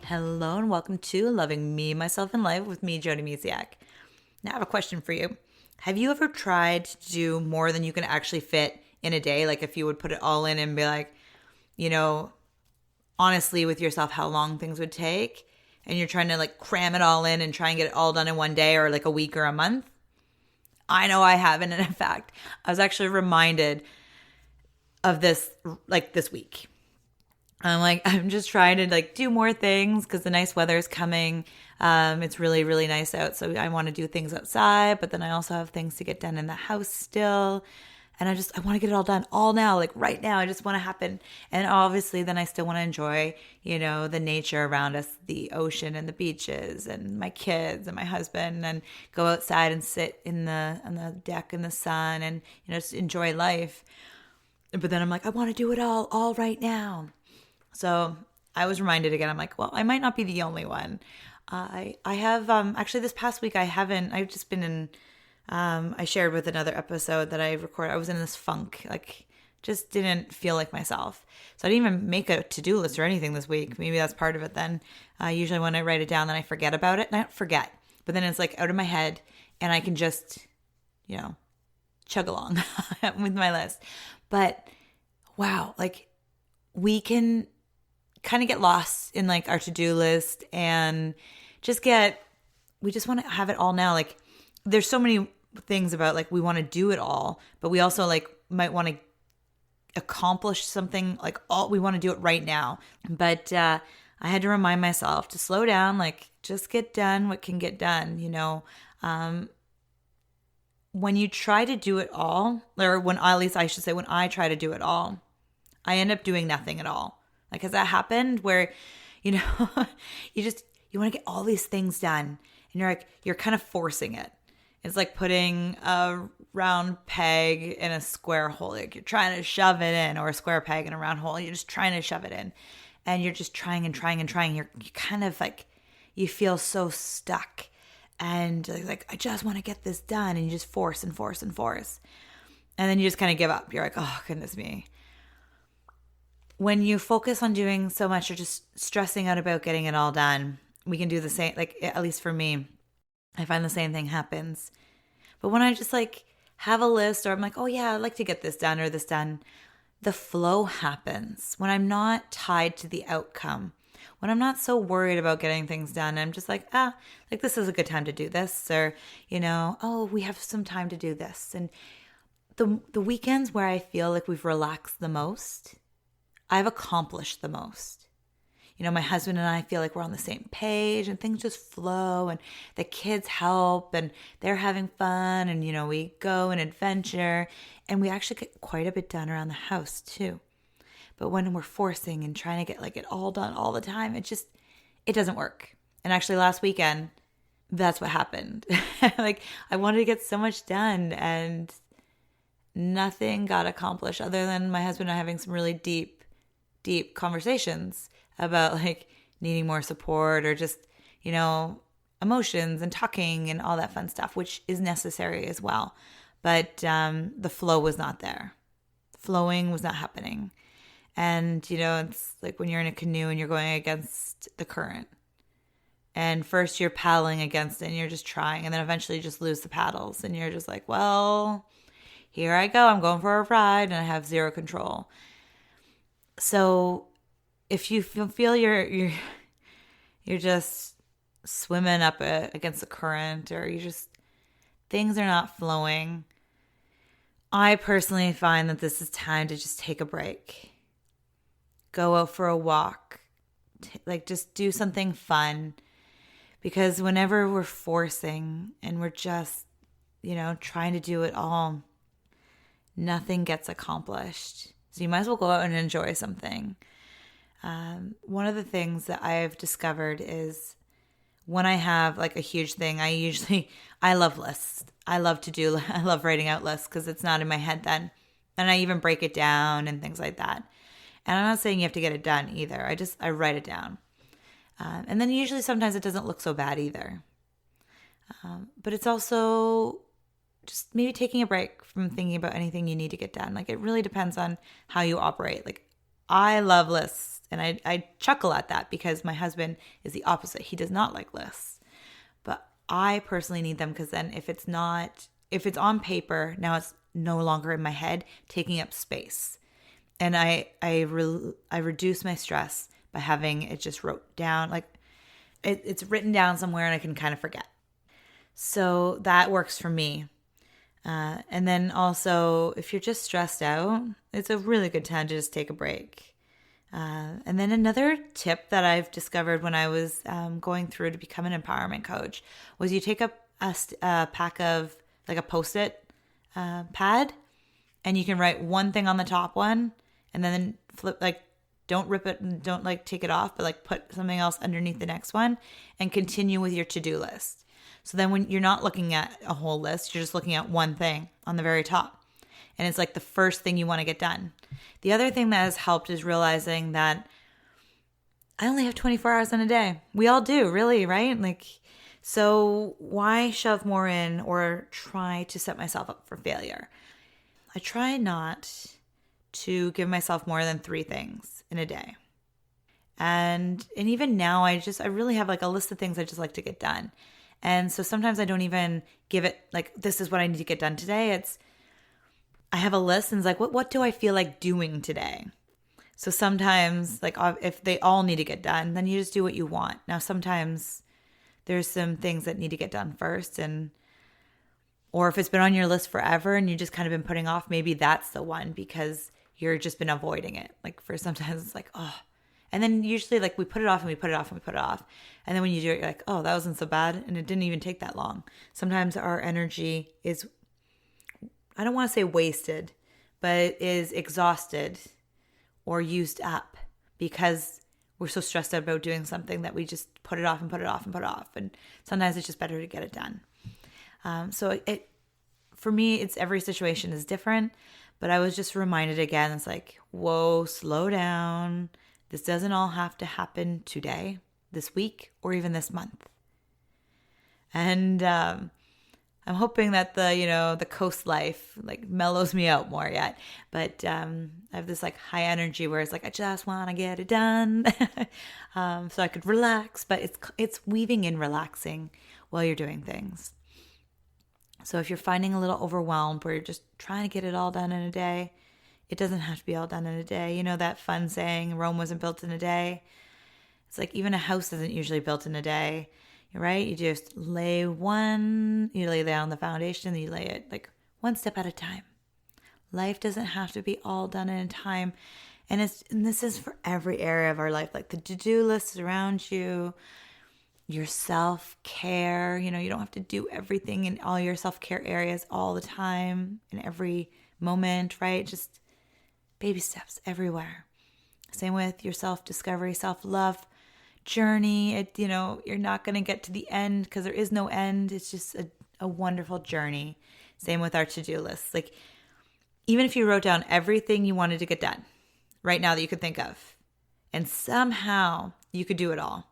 Hello and welcome to Loving Me, Myself, and Life with me, Jody Misiak. Now I have a question for you. Have you ever tried to do more than you can actually fit in a day? Like if you would put it all in and be like, you know, honestly with yourself how long things would take, and you're trying to like cram it all in and try and get it all done in one day or like a week or a month? I know I haven't. And in fact, I was actually reminded of this like this week. I'm just trying to like do more things because the nice weather is coming. It's really, really nice out. So I want to do things outside, but then I also have things to get done in the house still. And I want to get it all done all now, like right now. I just want to happen. And obviously then I still want to enjoy, the nature around us, the ocean and the beaches and my kids and my husband, and go outside and sit on the deck in the sun and, just enjoy life. But then I'm like, I want to do it all right now. So I was reminded again, I'm like, well, I might not be the only one. I have, actually this past week, I've just been in, I shared with another episode that I recorded, I was in this funk, like just didn't feel like myself. So I didn't even make a to-do list or anything this week. Maybe that's part of it then. Usually when I write it down, then I forget about it, and I don't forget, but then it's like out of my head and I can just, chug along with my list. But wow, like we can kind of get lost in like our to-do list and we just want to have it all now. Like there's so many things about like we want to do it all, but we also like might want to accomplish something like we want to do it right now. But I had to remind myself to slow down, like just get done what can get done, when you try to do it all, or when I try to do it all, I end up doing nothing at all. Like, has that happened where, you want to get all these things done and you're kind of forcing it. It's like putting a round peg in a square hole. Like you're trying to shove it in, or a square peg in a round hole. You're just trying to shove it in, and you're just trying and trying and trying. You kind of like, you feel so stuck, and like, I just want to get this done. And you just force and force and force. And then you just kind of give up. You're like, oh, goodness me. When you focus on doing so much or just stressing out about getting it all done, we can do the same. Like, at least for me, I find the same thing happens. But when I just like have a list, or I'm like, oh yeah, I'd like to get this done or this done, the flow happens. When I'm not tied to the outcome, when I'm not so worried about getting things done, I'm just like, like this is a good time to do this, or, oh, we have some time to do this. And the weekends where I feel like we've relaxed the most, I've accomplished the most. My husband and I feel like we're on the same page, and things just flow, and the kids help, and they're having fun, and, we go and adventure, and we actually get quite a bit done around the house too. But when we're forcing and trying to get like it all done all the time, it doesn't work. And actually last weekend, that's what happened. Like I wanted to get so much done, and nothing got accomplished other than my husband and I having some really deep conversations about like needing more support, or just, emotions and talking and all that fun stuff, which is necessary as well. But the flow was not there. Flowing was not happening. And, it's like when you're in a canoe and you're going against the current. And first you're paddling against it and you're just trying. And then eventually you just lose the paddles. And you're just like, well, here I go. I'm going for a ride and I have zero control. So if you feel you're just swimming up against the current, or things are not flowing, I personally find that this is time to just take a break. Go out for a walk. Just do something fun. Because whenever we're forcing and we're just, trying to do it all, nothing gets accomplished. So you might as well go out and enjoy something. One of the things that I've discovered is when I have like a huge thing, I love lists. I love writing out lists because it's not in my head then. And I even break it down and things like that. And I'm not saying you have to get it done either. I write it down. And then usually sometimes it doesn't look so bad either. But it's also just maybe taking a break from thinking about anything you need to get done. Like it really depends on how you operate. Like I love lists And I chuckle at that because my husband is the opposite. He does not like lists. But I personally need them because then if it's on paper, now it's no longer in my head, taking up space. And I reduce my stress by having it just wrote down, like it's written down somewhere and I can kind of forget. So that works for me. And then also, if you're just stressed out, it's a really good time to just take a break. And then another tip that I've discovered when I was going through to become an empowerment coach was you take up a pack of like a Post-it pad, and you can write one thing on the top one, and then flip, like, don't rip it and don't like take it off, but like put something else underneath the next one and continue with your to-do list. So then when you're not looking at a whole list, you're just looking at one thing on the very top. And it's like the first thing you want to get done. The other thing that has helped is realizing that I only have 24 hours in a day. We all do, really, right? Like, so why shove more in or try to set myself up for failure? I try not to give myself more than 3 things in a day. And even now, I really have like a list of things I just like to get done. And so sometimes I don't even give it like, this is what I need to get done today. I have a list and it's like, what do I feel like doing today? So sometimes, like, if they all need to get done, then you just do what you want. Now, sometimes there's some things that need to get done first, or if it's been on your list forever and you just kind of been putting off, maybe that's the one because you're just been avoiding it. Like, for sometimes it's like, oh, and then usually like we put it off and we put it off and we put it off. And then when you do it, you're like, oh, that wasn't so bad. And it didn't even take that long. Sometimes our energy is, I don't want to say wasted, but it is exhausted or used up because we're so stressed out about doing something that we just put it off and put it off and put it off. And sometimes it's just better to get it done. So for me, it's every situation is different, but I was just reminded again, it's like, whoa, slow down. This doesn't all have to happen today, this week, or even this month. And I'm hoping that the coast life like mellows me out more yet. But I have this like high energy where it's like I just want to get it done, so I could relax. But it's weaving in relaxing while you're doing things. So if you're finding a little overwhelmed where you're just trying to get it all done in a day, it doesn't have to be all done in a day. You know that fun saying, Rome wasn't built in a day? It's like even a house isn't usually built in a day, right? You just lay down the foundation, and you lay it like one step at a time. Life doesn't have to be all done in a time. And this is for every area of our life, like the to-do list around you, your self-care. You don't have to do everything in all your self-care areas all the time, in every moment, right? Just baby steps everywhere. Same with your self-discovery, self-love journey. You're not going to get to the end because there is no end. It's just a wonderful journey. Same with our to-do lists. Like, even if you wrote down everything you wanted to get done right now that you could think of, and somehow you could do it all,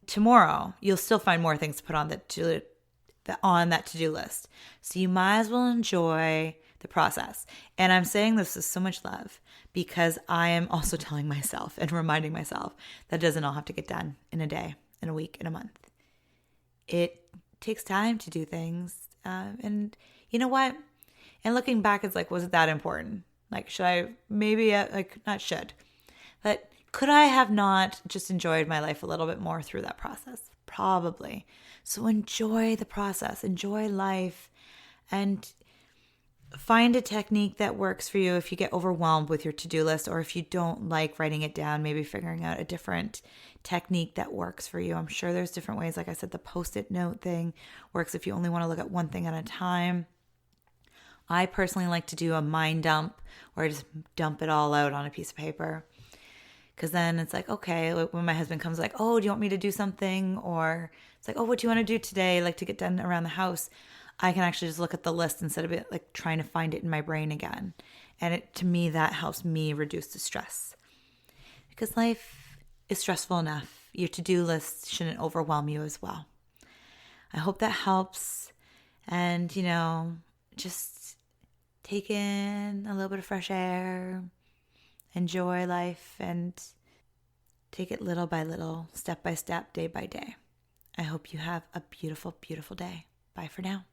tomorrow you'll still find more things to put on that to-do list. So you might as well enjoy the process. And I'm saying this with so much love because I am also telling myself and reminding myself that it doesn't all have to get done in a day, in a week, in a month. It takes time to do things. And you know what? And looking back, it's like, was it that important? Like, should I not should, but could I have not just enjoyed my life a little bit more through that process? Probably. So enjoy the process, enjoy life, and find a technique that works for you if you get overwhelmed with your to-do list, or if you don't like writing it down, maybe figuring out a different technique that works for you. I'm sure there's different ways. Like I said, the Post-it note thing works if you only want to look at one thing at a time. I personally like to do a mind dump where I just dump it all out on a piece of paper. Because then it's like, okay, when my husband comes like, oh, do you want me to do something? Or it's like, oh, what do you want to do today? Like to get done around the house. I can actually just look at the list instead of it like trying to find it in my brain again. And to me, that helps me reduce the stress. Because life is stressful enough. Your to-do list shouldn't overwhelm you as well. I hope that helps. And, just take in a little bit of fresh air, enjoy life, and Take it little by little, step by step, day by day. I hope you have a beautiful, beautiful day. Bye for now.